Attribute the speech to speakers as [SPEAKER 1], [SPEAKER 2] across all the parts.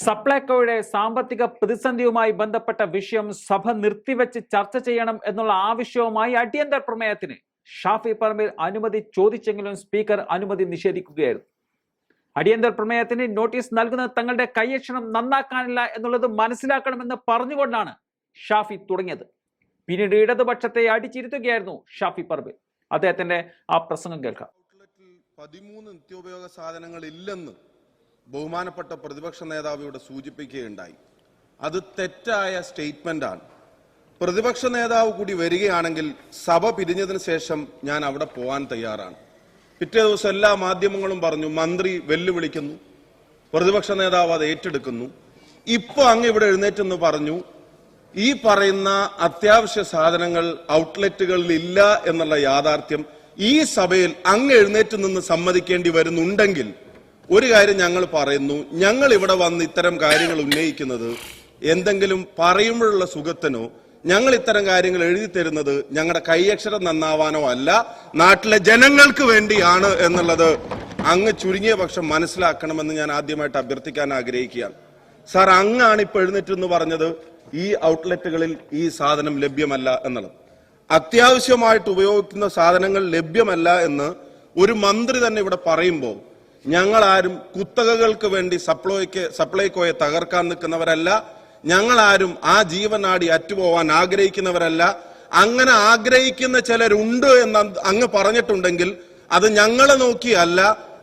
[SPEAKER 1] സപ്ലൈകോയുടെ സാമ്പത്തിക പ്രതിസന്ധിയുമായി ബന്ധപ്പെട്ട വിഷയം സഭ നിർത്തിവെച്ച് ചർച്ച ചെയ്യണം എന്നുള്ള ആവശ്യവുമായി അടിയന്തര പ്രമേയത്തിന് ഷാഫി പറമ്പിൽ അനുമതി ചോദിച്ചെങ്കിലും സ്പീക്കർ അനുമതി നിഷേധിക്കുകയായിരുന്നു. അടിയന്തര പ്രമേയത്തിന് നോട്ടീസ് നൽകുന്നത് തങ്ങളുടെ കൈയക്ഷരം നന്നാക്കാനില്ല എന്നുള്ളത് മനസ്സിലാക്കണമെന്ന് പറഞ്ഞുകൊണ്ടാണ് ഷാഫി തുടങ്ങിയത്. പിന്നീട് ഇടതുപക്ഷത്തെ അടിച്ചിരുത്തുകയായിരുന്നു ഷാഫി പറമ്പിൽ. അദ്ദേഹത്തിന്റെ ആ പ്രസംഗം കേൾക്കാം.
[SPEAKER 2] 13 നിത്യോപയോഗ സാധനങ്ങൾ ഇല്ലെന്ന് ബഹുമാനപ്പെട്ട പ്രതിപക്ഷ നേതാവ് ഇവിടെ സൂചിപ്പിക്കുകയുണ്ടായി. അത് തെറ്റായ സ്റ്റേറ്റ്മെന്റ് ആണ്. പ്രതിപക്ഷ നേതാവ് കൂടി വരികയാണെങ്കിൽ സഭ പിരിഞ്ഞതിന് ശേഷം ഞാൻ അവിടെ പോകാൻ തയ്യാറാണ്. പിറ്റേ ദിവസം എല്ലാ മാധ്യമങ്ങളും പറഞ്ഞു മന്ത്രി വെല്ലുവിളിക്കുന്നു, പ്രതിപക്ഷ നേതാവ് അത് ഏറ്റെടുക്കുന്നു. ഇപ്പൊ അങ്ങ് ഇവിടെ എഴുന്നേറ്റെന്ന് പറഞ്ഞു ഈ പറയുന്ന അത്യാവശ്യ സാധനങ്ങൾ ഔട്ട്ലെറ്റുകളിൽ ഇല്ല എന്നുള്ള യാഥാർത്ഥ്യം ഈ സഭയിൽ അങ്ങ് എഴുന്നേറ്റ് നിന്ന് സമ്മതിക്കേണ്ടി വരുന്നുണ്ടെങ്കിൽ ഒരു കാര്യം ഞങ്ങൾ പറയുന്നു, ഞങ്ങൾ ഇവിടെ വന്ന് ഇത്തരം കാര്യങ്ങൾ ഉന്നയിക്കുന്നത് എന്തെങ്കിലും പറയുമ്പോഴുള്ള സുഖത്തിനോ ഞങ്ങൾ ഇത്തരം കാര്യങ്ങൾ എഴുതി തരുന്നത് ഞങ്ങളുടെ കൈയക്ഷരം നന്നാവാനോ അല്ല, നാട്ടിലെ ജനങ്ങൾക്ക് വേണ്ടിയാണ് എന്നുള്ളത് അങ്ങ് ചുരുങ്ങിയ പക്ഷം മനസ്സിലാക്കണമെന്ന് ഞാൻ ആദ്യമായിട്ട് അഭ്യർത്ഥിക്കാൻ ആഗ്രഹിക്കുകയാണ്. സാർ, അങ്ങാണ് ഇപ്പൊ എഴുന്നേറ്റെന്ന് പറഞ്ഞത് ഈ ഔട്ട്ലെറ്റുകളിൽ ഈ സാധനം ലഭ്യമല്ല എന്നുള്ളത്. അത്യാവശ്യമായിട്ട് ഉപയോഗിക്കുന്ന സാധനങ്ങൾ ലഭ്യമല്ല എന്ന് ഒരു മന്ത്രി തന്നെ ഇവിടെ പറയുമ്പോൾ ഞങ്ങൾ ആരും കുത്തകകൾക്ക് വേണ്ടി സപ്ലൈകോയെ തകർക്കാൻ നിൽക്കുന്നവരല്ല, ഞങ്ങൾ ആരും ആ ജീവനാടി അറ്റുപോവാൻ ആഗ്രഹിക്കുന്നവരല്ല. അങ്ങനെ ആഗ്രഹിക്കുന്ന ചിലരുണ്ട് എന്ന് അങ്ങ് പറഞ്ഞിട്ടുണ്ടെങ്കിൽ അത് ഞങ്ങളെ നോക്കിയല്ല,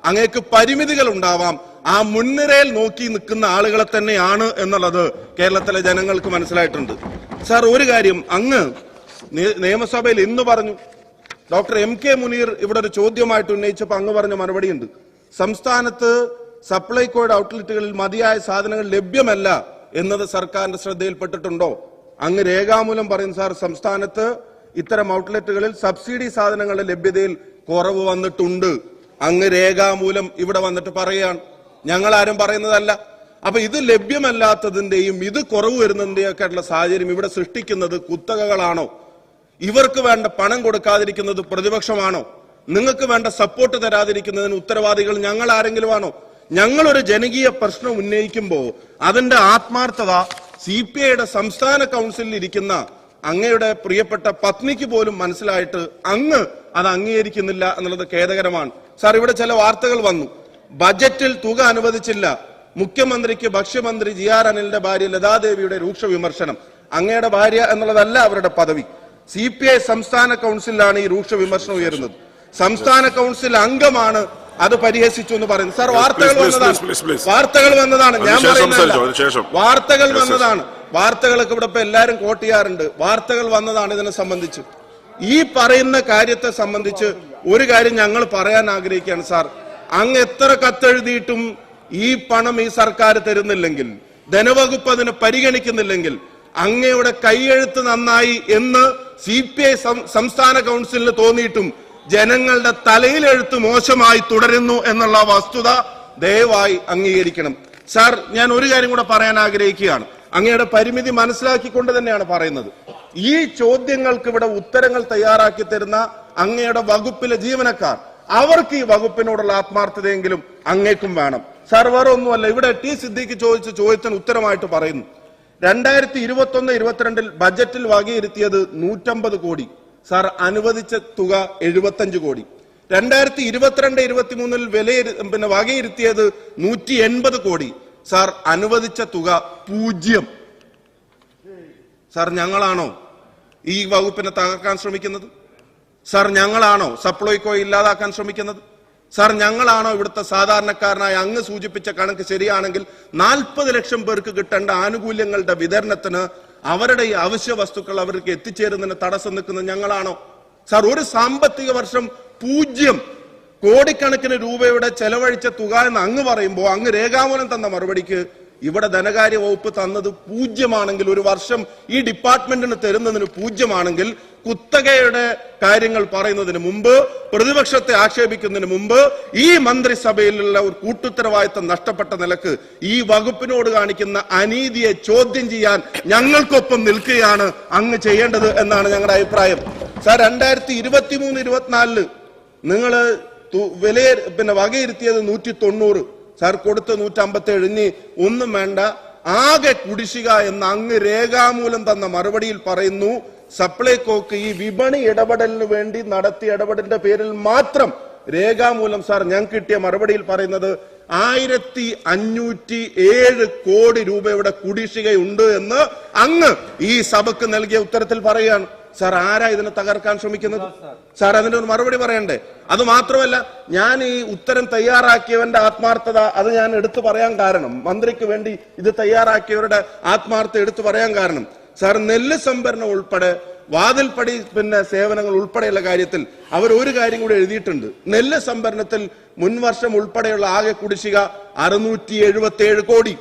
[SPEAKER 2] അങ്ങേക്ക് പരിമിതികൾ ഉണ്ടാവാം, ആ മുൻനിരയിൽ നോക്കി നിൽക്കുന്ന ആളുകളെ തന്നെയാണ് എന്നുള്ളത് കേരളത്തിലെ ജനങ്ങൾക്ക് മനസ്സിലായിട്ടുണ്ട്. സാർ, ഒരു കാര്യം അങ്ങ് നിയമസഭയിൽ ഇന്ന് പറഞ്ഞു, ഡോക്ടർ MK മുനീർ ഇവിടെ ഒരു ചോദ്യമായിട്ട് ഉന്നയിച്ചപ്പോൾ അങ്ങ് പറഞ്ഞ മറുപടിയുണ്ട്, സംസ്ഥാനത്ത് സപ്ലൈകോയുടെ ഔട്ട്ലെറ്റുകളിൽ മതിയായ സാധനങ്ങൾ ലഭ്യമല്ല എന്നത് സർക്കാരിന്റെ ശ്രദ്ധയിൽപ്പെട്ടിട്ടുണ്ടോ? അങ്ങ് രേഖാമൂലം പറയും സാർ, സംസ്ഥാനത്ത് ഇത്തരം ഔട്ട്ലെറ്റുകളിൽ സബ്സിഡി സാധനങ്ങളുടെ ലഭ്യതയിൽ കുറവ് വന്നിട്ടുണ്ട്. അങ്ങ് രേഖാമൂലം ഇവിടെ വന്നിട്ട് പറയുകയാണ്, ഞങ്ങൾ ആരും പറയുന്നതല്ല. അപ്പൊ ഇത് ലഭ്യമല്ലാത്തതിന്റെയും ഇത് കുറവ് വരുന്നതിന്റെയും ഒക്കെ ആയിട്ടുള്ള സാഹചര്യം ഇവിടെ സൃഷ്ടിക്കുന്നത് കുത്തകകളാണോ? ഇവർക്ക് വേണ്ട പണം കൊടുക്കാതിരിക്കുന്നത് പ്രതിപക്ഷമാണോ? നിങ്ങൾക്ക് വേണ്ട സപ്പോർട്ട് തരാതിരിക്കുന്നതിന് ഉത്തരവാദികൾ ഞങ്ങൾ ആരെങ്കിലും ആണോ? ഞങ്ങളൊരു ജനകീയ പ്രശ്നം ഉന്നയിക്കുമ്പോൾ അതിന്റെ ആത്മാർത്ഥത CPIയുടെ സംസ്ഥാന കൗൺസിലിൽ ഇരിക്കുന്ന അങ്ങയുടെ പ്രിയപ്പെട്ട പത്നിക്ക് പോലും മനസ്സിലായിട്ട് അങ്ങ് അത് അംഗീകരിക്കുന്നില്ല എന്നുള്ളത് ഖേദകരമാണ്. സാർ, ഇവിടെ ചില വാർത്തകൾ വന്നു, ബജറ്റിൽ തുക അനുവദിച്ചില്ല, മുഖ്യമന്ത്രിക്ക് ഭക്ഷ്യമന്ത്രി GR അനിലിന്റെ ഭാര്യ ലതാദേവിയുടെ രൂക്ഷ വിമർശനം. അങ്ങയുടെ ഭാര്യ എന്നുള്ളതല്ല അവരുടെ പദവി. CPI സംസ്ഥാന കൗൺസിലാണ് ഈ രൂക്ഷ വിമർശനം ഉയരുന്നത്. സംസ്ഥാന കൗൺസിൽ അംഗമാണ് അത് പരിഹസിച്ചു എന്ന് പറയുന്നത്. സാർ, വാർത്തകൾ വന്നതാണ്, ഞാൻ പറയുന്നില്ല, വാർത്തകൾ വന്നതാണ്. വാർത്തകളൊക്കെ ഇവിടെ ഇപ്പൊ എല്ലാരും കോട്ട് ചെയ്യാറുണ്ട്. വാർത്തകൾ വന്നതാണ് ഇതിനെ സംബന്ധിച്ച്. ഈ പറയുന്ന കാര്യത്തെ സംബന്ധിച്ച് ഒരു കാര്യം ഞങ്ങൾ പറയാൻ ആഗ്രഹിക്കുകയാണ്. സാർ, അങ്ങ് എത്ര കത്തെഴുതിയിട്ടും ഈ പണം ഈ സർക്കാർ തരുന്നില്ലെങ്കിൽ, ധനവകുപ്പ് അതിനെ പരിഗണിക്കുന്നില്ലെങ്കിൽ, അങ്ങയുടെ കൈയെഴുത്ത് നന്നായി എന്ന് CPI സംസ്ഥാന കൗൺസിലിന് തോന്നിയിട്ടും ജനങ്ങളുടെ തലയിലെഴുത്ത് മോശമായി തുടരുന്നു എന്നുള്ള വസ്തുത ദയവായി അംഗീകരിക്കണം. സാർ, ഞാൻ ഒരു കാര്യം കൂടെ പറയാൻ ആഗ്രഹിക്കുകയാണ്. അങ്ങയുടെ പരിമിതി മനസ്സിലാക്കിക്കൊണ്ട് തന്നെയാണ് പറയുന്നത്. ഈ ചോദ്യങ്ങൾക്ക് ഇവിടെ ഉത്തരങ്ങൾ തയ്യാറാക്കി തരുന്ന അങ്ങയുടെ വകുപ്പിലെ ജീവനക്കാർ, അവർക്ക് ഈ വകുപ്പിനോടുള്ള ആത്മാർത്ഥതയെങ്കിലും അങ്ങേക്കും വേണം. സാർ, വേറെ ഒന്നുമല്ല, ഇവിടെ T സിദ്ദീഖ് ചോദിച്ച ചോദ്യത്തിന് ഉത്തരമായിട്ട് പറയുന്നു, 2021-22 ബജറ്റിൽ വകയിരുത്തിയത് 150 കോടി. സാർ, അനുവദിച്ച തുക 75 കോടി. 2022-23 വകയിരുത്തിയത് 180 കോടി. സാർ, അനുവദിച്ച തുക 0. സാർ, ഞങ്ങളാണോ ഈ വകുപ്പിനെ തകർക്കാൻ ശ്രമിക്കുന്നത്? സാർ, ഞങ്ങളാണോ സപ്ലൈകോ ഇല്ലാതാക്കാൻ ശ്രമിക്കുന്നത്? സാർ, ഞങ്ങളാണോ ഇവിടുത്തെ സാധാരണക്കാരനായ അങ്ങ് സൂചിപ്പിച്ച കണക്ക് ശരിയാണെങ്കിൽ 40 ലക്ഷം പേർക്ക് കിട്ടേണ്ട ആനുകൂല്യങ്ങളുടെ വിതരണത്തിന് അവരുടെ ഈ അവശ്യ വസ്തുക്കൾ അവർക്ക് എത്തിച്ചേരുന്നതിന് തടസ്സം നിൽക്കുന്നത് ഞങ്ങളാണോ? സാർ, ഒരു സാമ്പത്തിക വർഷം 0 കോടിക്കണക്കിന് രൂപയുടെ ചെലവഴിച്ച തുക എന്ന് അങ്ങ് പറയുമ്പോൾ അങ്ങ് രേഖാമൂലം തന്ന മറുപടിക്ക് ഇവിടെ ധനകാര്യ വകുപ്പ് തന്നത് 0 ഒരു വർഷം ഈ ഡിപ്പാർട്ട്മെന്റിന് തരുന്നതിന് 0 കുത്തകയുടെ കാര്യങ്ങൾ പറയുന്നതിന് മുമ്പ്, പ്രതിപക്ഷത്തെ ആക്ഷേപിക്കുന്നതിന് മുമ്പ് ഈ മന്ത്രിസഭയിലുള്ള ഒരു കൂട്ടുത്തരവാദിത്തം നഷ്ടപ്പെട്ട നിലക്ക് ഈ വകുപ്പിനോട് കാണിക്കുന്ന അനീതിയെ ചോദ്യം ചെയ്യാൻ ഞങ്ങൾക്കൊപ്പം നിൽക്കുകയാണ് അങ്ങ് ചെയ്യേണ്ടത് എന്നാണ് ഞങ്ങളുടെ അഭിപ്രായം. സാർ, 2023-24 നിങ്ങൾ വകയിരുത്തിയത് 190. സാർ കൊടുത്ത 157. ഇനി ഒന്നും വേണ്ട, ആകെ കുടിശ്ശിക എന്ന് അങ്ങ് രേഖാമൂലം തന്ന മറുപടിയിൽ പറയുന്നു, സപ്ലൈകോക്ക് ഈ വിപണി ഇടപെടലിന് വേണ്ടി നടത്തിയ ഇടപെടലിന്റെ പേരിൽ മാത്രം രേഖാമൂലം സാർ ഞങ്ങൾക്ക് കിട്ടിയ മറുപടിയിൽ പറയുന്നത് 1507 കോടി രൂപയുടെ കുടിശ്ശികയുണ്ട് എന്ന് അങ്ങ് ഈ സഭക്ക് നൽകിയ ഉത്തരത്തിൽ പറയുകയാണ്. സാർ ആരാ ഇതിനെ തകർക്കാൻ ശ്രമിക്കുന്നത്? സാർ അതിന്റെ ഒരു മറുപടി പറയണ്ടേ? അത് മാത്രമല്ല, ഞാൻ ഈ ഉത്തരം തയ്യാറാക്കിയവന്റെ ആത്മാർത്ഥത അത് ഞാൻ എടുത്തു പറയാൻ കാരണം, മന്ത്രിക്ക് വേണ്ടി ഇത് തയ്യാറാക്കിയവരുടെ ആത്മാർത്ഥത എടുത്തു പറയാൻ കാരണം, സാർ നെല്ല് സംഭരണം ഉൾപ്പെടെ വാതിൽപ്പടി സേവനങ്ങൾ ഉൾപ്പെടെയുള്ള കാര്യത്തിൽ അവർ ഒരു കാര്യം കൂടി എഴുതിയിട്ടുണ്ട്. നെല്ല് സംഭരണത്തിൽ മുൻവർഷം ഉൾപ്പെടെയുള്ള ആകെ കുടിശ്ശിക 677 കോടി.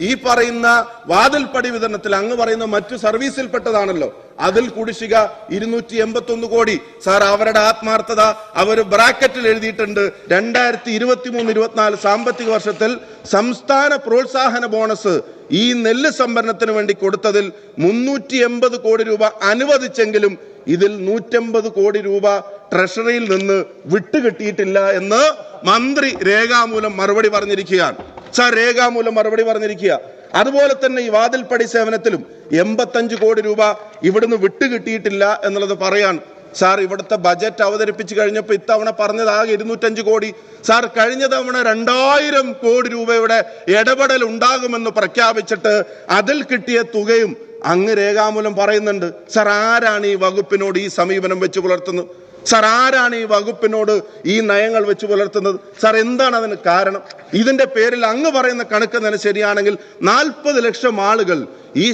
[SPEAKER 2] ഈ പറയുന്ന വാതിൽപ്പടി വിതരണത്തിൽ അങ്ങ് പറയുന്ന മറ്റു സർവീസിൽപ്പെട്ടതാണല്ലോ, അതിൽ കുടിശ്ശിക 281 കോടി. സാർ അവരുടെ ആത്മാർത്ഥത അവർ ബ്രാക്കറ്റിൽ എഴുതിയിട്ടുണ്ട്. 2023-24 സാമ്പത്തിക വർഷത്തിൽ സംസ്ഥാന പ്രോത്സാഹന ബോണസ് ഈ നെല്ല് സംഭരണത്തിന് വേണ്ടി കൊടുത്തതിൽ 380 കോടി രൂപ അനുവദിച്ചെങ്കിലും ഇതിൽ 150 കോടി രൂപ ട്രഷറിയിൽ നിന്ന് വിട്ടുകിട്ടിയിട്ടില്ല എന്ന് മന്ത്രി രേഖാമൂലം മറുപടി പറഞ്ഞിരിക്കുകയാണ്. സാർ രേഖാമൂലം മറുപടി പറഞ്ഞിരിക്കുക. അതുപോലെ തന്നെ ഈ വാതിൽപ്പടി സേവനത്തിലും 85 കോടി രൂപ ഇവിടുന്ന് വിട്ടുകിട്ടിയിട്ടില്ല എന്നുള്ളത് പറയാൻ. സാർ ഇവിടുത്തെ ബജറ്റ് അവതരിപ്പിച്ചു കഴിഞ്ഞപ്പോൾ ഇത്തവണ പറഞ്ഞത് ആകെ 205 കോടി. സാർ കഴിഞ്ഞ തവണ 2000 കോടി രൂപയുടെ ഇടപെടൽ ഉണ്ടാകുമെന്ന് പ്രഖ്യാപിച്ചിട്ട് അതിൽ കിട്ടിയ തുകയും അങ്ങ് രേഖാമൂലം പറയുന്നുണ്ട്. സാർ ആരാണ് ഈ വകുപ്പിനോട് ഈ സമീപനം വെച്ച് പുലർത്തുന്നത്? സാർ ആരാണ് ഈ വകുപ്പിനോട് ഈ നയങ്ങൾ വെച്ച് പുലർത്തുന്നത്? സാർ എന്താണ് അതിന് കാരണം? ഇതിന്റെ പേരിൽ അങ്ങ് പറയുന്ന കണക്ക് തന്നെ ശരിയാണെങ്കിൽ 40 ലക്ഷം ആളുകൾ ഈ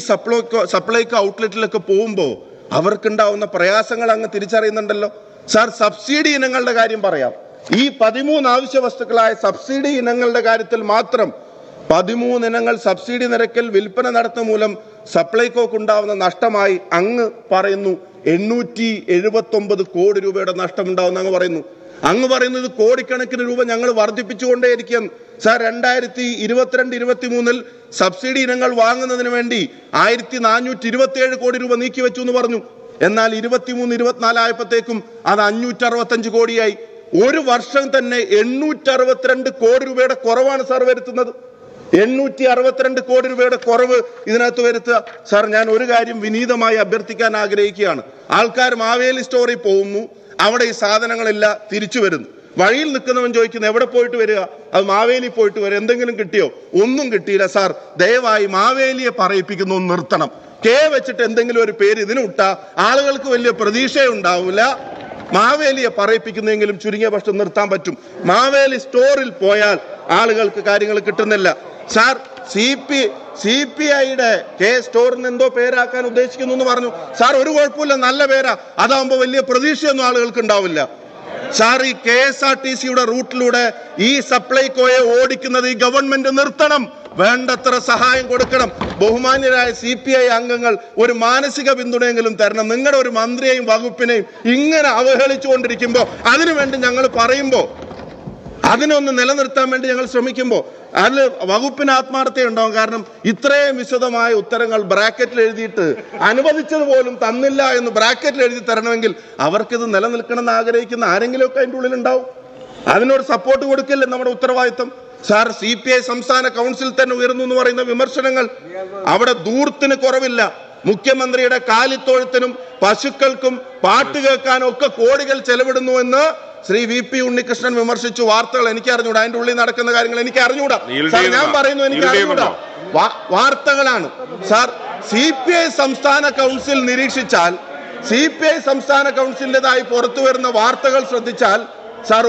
[SPEAKER 2] സപ്ലൈകോ ഔട്ട്ലെറ്റിലൊക്കെ പോകുമ്പോൾ അവർക്കുണ്ടാവുന്ന പ്രയാസങ്ങൾ അങ്ങ് തിരിച്ചറിയുന്നുണ്ടല്ലോ. സാർ സബ്സിഡി ഇനങ്ങളുടെ കാര്യം പറയാം. ഈ 13 ആവശ്യ വസ്തുക്കളായ സബ്സിഡി ഇനങ്ങളുടെ കാര്യത്തിൽ മാത്രം 13 ഇനങ്ങൾ സബ്സിഡി നിരക്കിൽ വിൽപ്പന നടത്തുന്ന മൂലം സപ്ലൈകോക്ക് ഉണ്ടാവുന്ന നഷ്ടമായി അങ്ങ് പറയുന്നു 879 കോടി രൂപയുടെ നഷ്ടമുണ്ടാവുന്ന അങ്ങ് പറയുന്നു. അങ്ങ് പറയുന്നത് കോടിക്കണക്കിന് രൂപ ഞങ്ങൾ വർദ്ധിപ്പിച്ചുകൊണ്ടേയിരിക്കും. സാർ 2022-23 സബ്സിഡി ഇനങ്ങൾ വാങ്ങുന്നതിന് വേണ്ടി 1427 കോടി രൂപ നീക്കി വെച്ചു എന്ന് പറഞ്ഞു. എന്നാൽ 23-24 ആയപ്പോഴത്തേക്കും അത് 565 കോടിയായി. ഒരു വർഷം തന്നെ 862 കോടി രൂപയുടെ കുറവാണ് സാർ വരുത്തുന്നത്. 862 കോടി രൂപയുടെ കുറവ് ഇതിനകത്ത് വരുത്തുക. സാർ ഞാൻ ഒരു കാര്യം വിനീതമായി അഭ്യർത്ഥിക്കാൻ ആഗ്രഹിക്കുകയാണ്. ആൾക്കാർ മാവേലി സ്റ്റോറിൽ പോകുന്നു, അവിടെ ഈ സാധനങ്ങളില്ല, തിരിച്ചു വരുന്നു. വഴിയിൽ നിൽക്കുന്നവൻ ചോദിക്കുന്നു എവിടെ പോയിട്ട് വരിക? അത് മാവേലി പോയിട്ട് വരിക. എന്തെങ്കിലും കിട്ടിയോ? ഒന്നും കിട്ടിയില്ല. സാർ ദയവായി മാവേലിയെ പറയിപ്പിക്കുന്നു നിർത്തണം. കെ വെച്ചിട്ട് എന്തെങ്കിലും ഒരു പേര് ഇതിന് വിട്ടാ ആളുകൾക്ക് വലിയ പ്രതീക്ഷയുണ്ടാവില്ല. മാവേലിയെ പറയിപ്പിക്കുന്നെങ്കിലും ചുരുങ്ങിയ പക്ഷം നിർത്താൻ പറ്റും. മാവേലി സ്റ്റോറിൽ പോയാൽ ആളുകൾക്ക് കാര്യങ്ങൾ കിട്ടുന്നില്ല. സാർ CPIയുടെ കെ സ്റ്റോറിന് എന്തോ പേരാക്കാൻ ഉദ്ദേശിക്കുന്നു എന്ന് പറഞ്ഞു. സാർ ഒരു കുഴപ്പമില്ല, നല്ല പേരാ. അതാവുമ്പോ വലിയ പ്രതീക്ഷയൊന്നും ആളുകൾക്ക് ഉണ്ടാവില്ല. സാർ ഈ KSRTCയുടെ റൂട്ടിലൂടെ ഈ സപ്ലൈകോയെ ഓടിക്കുന്നത് ഈ ഗവൺമെന്റ് നിർത്തണം. വേണ്ടത്ര സഹായം കൊടുക്കണം. ബഹുമാന്യരായ CPI അംഗങ്ങൾ ഒരു മാനസിക പിന്തുണയെങ്കിലും തരണം. നിങ്ങളുടെ ഒരു മന്ത്രിയെയും വകുപ്പിനെയും ഇങ്ങനെ അവഹേളിച്ചുകൊണ്ടിരിക്കുമ്പോൾ അതിനുവേണ്ടി ഞങ്ങൾ പറയുമ്പോൾ അതിനൊന്ന് നിലനിർത്താൻ വേണ്ടി ഞങ്ങൾ ശ്രമിക്കുമ്പോൾ അതിൽ വകുപ്പിന് ആത്മാർത്ഥതയുണ്ടാവും. കാരണം ഇത്രയും വിശദമായ ഉത്തരങ്ങൾ ബ്രാക്കറ്റിൽ എഴുതിയിട്ട് അനുവദിച്ചത് പോലും തന്നില്ല എന്ന് ബ്രാക്കറ്റിൽ എഴുതി തരണമെങ്കിൽ അവർക്കിത് നിലനിൽക്കണമെന്ന് ആഗ്രഹിക്കുന്ന ആരെങ്കിലുമൊക്കെ അതിൻ്റെ ഉള്ളിലുണ്ടാവും. അതിനൊരു സപ്പോർട്ട് കൊടുക്കില്ലേ നമ്മുടെ ഉത്തരവാദിത്വം? സാർ CPI സംസ്ഥാന കൗൺസിൽ തന്നെ ഉയർന്നു എന്ന് പറയുന്ന വിമർശനങ്ങൾ, അവിടെ ദൂർത്തിന് കുറവില്ല. മുഖ്യമന്ത്രിയുടെ കാലിത്തൊഴുത്തിനും പശുക്കൾക്കും പാട്ട് കേൾക്കാനും ഒക്കെ കോടികൾ ചെലവിടുന്നു എന്ന് ശ്രീ VP ഉണ്ണികൃഷ്ണൻ വിമർശിച്ചു. വാർത്തകൾ എനിക്ക് അറിഞ്ഞൂടാ, അതിന്റെ ഉള്ളിൽ നടക്കുന്ന കാര്യങ്ങൾ എനിക്ക് അറിഞ്ഞൂടാ. സാർ ഞാൻ പറയുന്നു എനിക്ക് അറിഞ്ഞൂടാ, വാർത്തകളാണ്. സാർ CPI സംസ്ഥാന കൗൺസിൽ നിരീക്ഷിച്ചാൽ, CPI സംസ്ഥാന കൗൺസിലിൻ്റെതായി പുറത്തു വരുന്ന വാർത്തകൾ ശ്രദ്ധിച്ചാൽ സാർ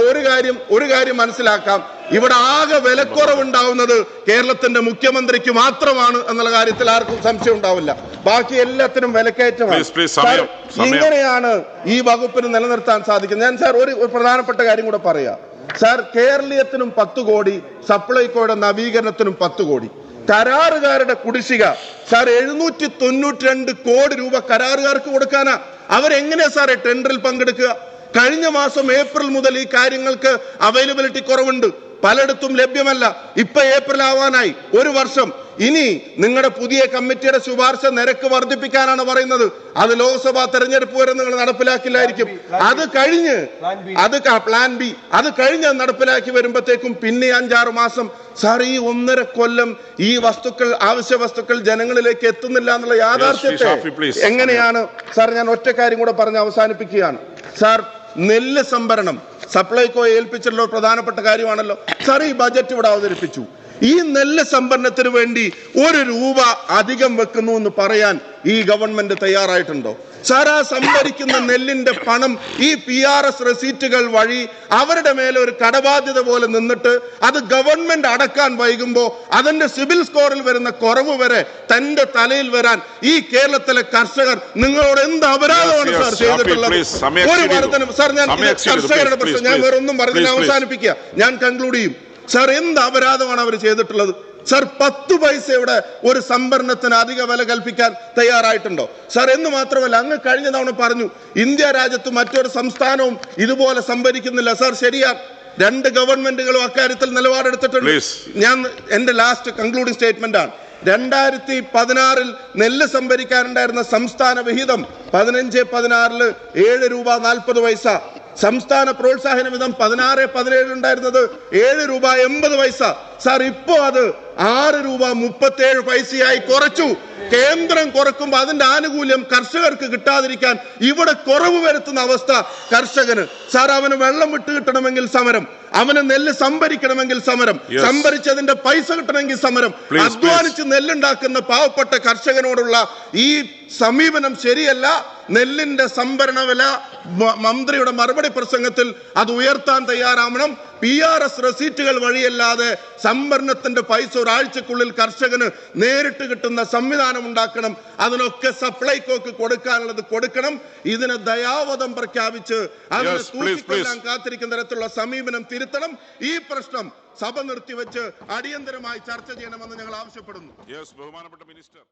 [SPEAKER 2] ഒരു കാര്യം മനസ്സിലാക്കാം. ഇവിടെ ആകെ വിലക്കുറവുണ്ടാവുന്നത് കേരളത്തിന്റെ മുഖ്യമന്ത്രിക്ക് മാത്രമാണ് എന്നുള്ള കാര്യത്തിൽ ആർക്കും സംശയം ഉണ്ടാവില്ല. ബാക്കി എല്ലാത്തിനും വിലക്കയറ്റമാണ്. ഇങ്ങനെയാണ് ഈ വകുപ്പിന് നിലനിർത്താൻ സാധിക്കുന്നത്. ഞാൻ സാർ ഒരു പ്രധാനപ്പെട്ട കാര്യം കൂടെ പറയാം. സാർ കേരളീയത്തിനും 10 കോടി, സപ്ലൈകോയുടെ നവീകരണത്തിനും 10 കോടി. കരാറുകാരുടെ കുടിശ്ശിക സാർ 792 കോടി രൂപ കരാറുകാർക്ക് കൊടുക്കാനാ. അവരെങ്ങനെയാ സാറേ ടെൻഡറിൽ പങ്കെടുക്കുക? കഴിഞ്ഞ മാസം ഏപ്രിൽ മുതൽ ഈ കാര്യങ്ങൾക്ക് അവൈലബിലിറ്റി കുറവുണ്ട്, പലയിടത്തും ലഭ്യമല്ല. ഇപ്പൊ ഏപ്രിൽ ആവാനായി, ഒരു വർഷം. ഇനി നിങ്ങളുടെ പുതിയ കമ്മിറ്റിയുടെ ശുപാർശ നിരക്ക് വർദ്ധിപ്പിക്കാനാണ് പറയുന്നത്. അത് ലോക്സഭാ തെരഞ്ഞെടുപ്പ് വരെ നിങ്ങൾ നടപ്പിലാക്കില്ലായിരിക്കും. അത് കഴിഞ്ഞ് പ്ലാൻ ബി അത് കഴിഞ്ഞ് നടപ്പിലാക്കി വരുമ്പോഴത്തേക്കും പിന്നെ 5-6 മാസം. സാർ, ഈ 1.5 കൊല്ലം ഈ വസ്തുക്കൾ, അവശ്യ വസ്തുക്കൾ ജനങ്ങളിലേക്ക് എത്തുന്നില്ല എന്നുള്ള യാഥാർത്ഥ്യത്തെ എങ്ങനെയാണ് സാർ? ഞാൻ ഒറ്റ കാര്യം കൂടെ പറഞ്ഞ് അവസാനിപ്പിക്കുകയാണ്. സാർ, നെല്ല് സംഭരണം സപ്ലൈകോ ഏൽപ്പിച്ചിട്ടുള്ള ഒരു പ്രധാനപ്പെട്ട കാര്യമാണല്ലോ. സാർ, ഈ ബജറ്റ് ഇവിടെ അവതരിപ്പിച്ചു. ഈ നെല്ല് സംഭരണത്തിന് വേണ്ടി 1 രൂപ അധികം വെക്കുന്നു എന്ന് പറയാൻ ഈ ഗവൺമെന്റ് തയ്യാറായിട്ടുണ്ടോ? സാർ, ആ സംഭരിക്കുന്ന നെല്ലിന്റെ പണം ഈ PRS റെസീറ്റുകൾ വഴി അവരുടെ മേലെ ഒരു കടബാധ്യത പോലെ നിന്നിട്ട് അത് ഗവൺമെന്റ് അടക്കാൻ വൈകുമ്പോ അതിന്റെ സിവിൽ സ്കോറിൽ വരുന്ന കുറവ് വരെ തന്റെ തലയിൽ വരാൻ ഈ കേരളത്തിലെ കർഷകർ നിങ്ങളോട് എന്ത് അപരാധമാണ് സാർ ചെയ്തിട്ടുള്ളത്? ഒരു വർധനം സാർ, ഞാൻ കർഷകരുടെ പ്രശ്നം ഞാൻ വേറെ ഒന്നും പറഞ്ഞില്ല, അവസാനിപ്പിക്കുക, ഞാൻ കൺക്ലൂഡ് ചെയ്യും. സാർ, എന്ത് അപരാധമാണ് അവർ ചെയ്തിട്ടുള്ളത്? സാർ, 10 പൈസയുടെ ഒരു സംഭരണത്തിന് അധിക വില കൽപ്പിക്കാൻ തയ്യാറായിട്ടുണ്ടോ? സാർ, എന്ന് മാത്രമല്ല, അങ്ങ് കഴിഞ്ഞ തവണ പറഞ്ഞു ഇന്ത്യ രാജ്യത്ത് മറ്റൊരു സംസ്ഥാനവും ഇതുപോലെ സംഭരിക്കുന്നില്ല. സാർ, ശരിയാണ്, 2 ഗവൺമെന്റുകളും അക്കാര്യത്തിൽ നിലപാടെടുത്തിട്ടുണ്ട്. ഞാൻ എന്റെ ലാസ്റ്റ് കൺക്ലൂഡിംഗ് സ്റ്റേറ്റ്മെന്റ് ആണ്. 2016 നെല്ല് സംഭരിക്കാനുണ്ടായിരുന്ന സംസ്ഥാന വിഹിതം 15-16 7 രൂപ 40 പൈസ. സംസ്ഥാന പ്രോത്സാഹന വിധം 16-17 ഉണ്ടായിരുന്നത് 7 രൂപ 80 പൈസ. സാർ, ഇപ്പോ അത് 6 രൂപ 37 പൈസയായി കുറച്ചു. കേന്ദ്രം കുറക്കുമ്പോൾ അതിന്റെ ആനുകൂല്യം കർഷകർക്ക് കിട്ടാതിരിക്കാൻ ഇവിടെ കുറവ് വരുത്തുന്ന അവസ്ഥ കർഷകന്. സാർ, അവന് വെള്ളം വിട്ട് കിട്ടണമെങ്കിൽ സമരം, അവന് നെല്ല് സംഭരിക്കണമെങ്കിൽ സമരം, സംഭരിച്ചതിന്റെ പൈസ കിട്ടണമെങ്കിൽ സമരം. അധ്വാനിച്ച് നെല്ലുണ്ടാക്കുന്ന പാവപ്പെട്ട കർഷകനോടുള്ള ഈ സമീപനം ശരിയല്ല. നെല്ലിന്റെ സംഭരണ വില മന്ത്രിയുടെ മറുപടി പ്രസംഗത്തിൽ അത് ഉയർത്താൻ തയ്യാറാവണം. PRS റെസീറ്റുകൾ വഴിയല്ലാതെ സംഭരണത്തിന്റെ പൈസ ഒരാഴ്ചക്കുള്ളിൽ കർഷകന് നേരിട്ട് കിട്ടുന്ന സംവിധാനം ഉണ്ടാക്കണം. അതിനൊക്കെ സപ്ലൈകോക്ക് കൊടുക്കാനുള്ളത് കൊടുക്കണം. ഇതിന് ദയാവധം പ്രഖ്യാപിച്ച് അതിനെ തൂക്കിക്കൊല്ലാൻ കാത്തിരിക്കുന്ന തരത്തിലുള്ള സമീപനം തിരുത്തണം. ഈ പ്രശ്നം സഭ നിർത്തിവെച്ച് അടിയന്തരമായി ചർച്ച ചെയ്യണമെന്ന് ഞങ്ങൾ ആവശ്യപ്പെടുന്നു.
[SPEAKER 3] ബഹുമാനപ്പെട്ട മിനിസ്റ്റർ.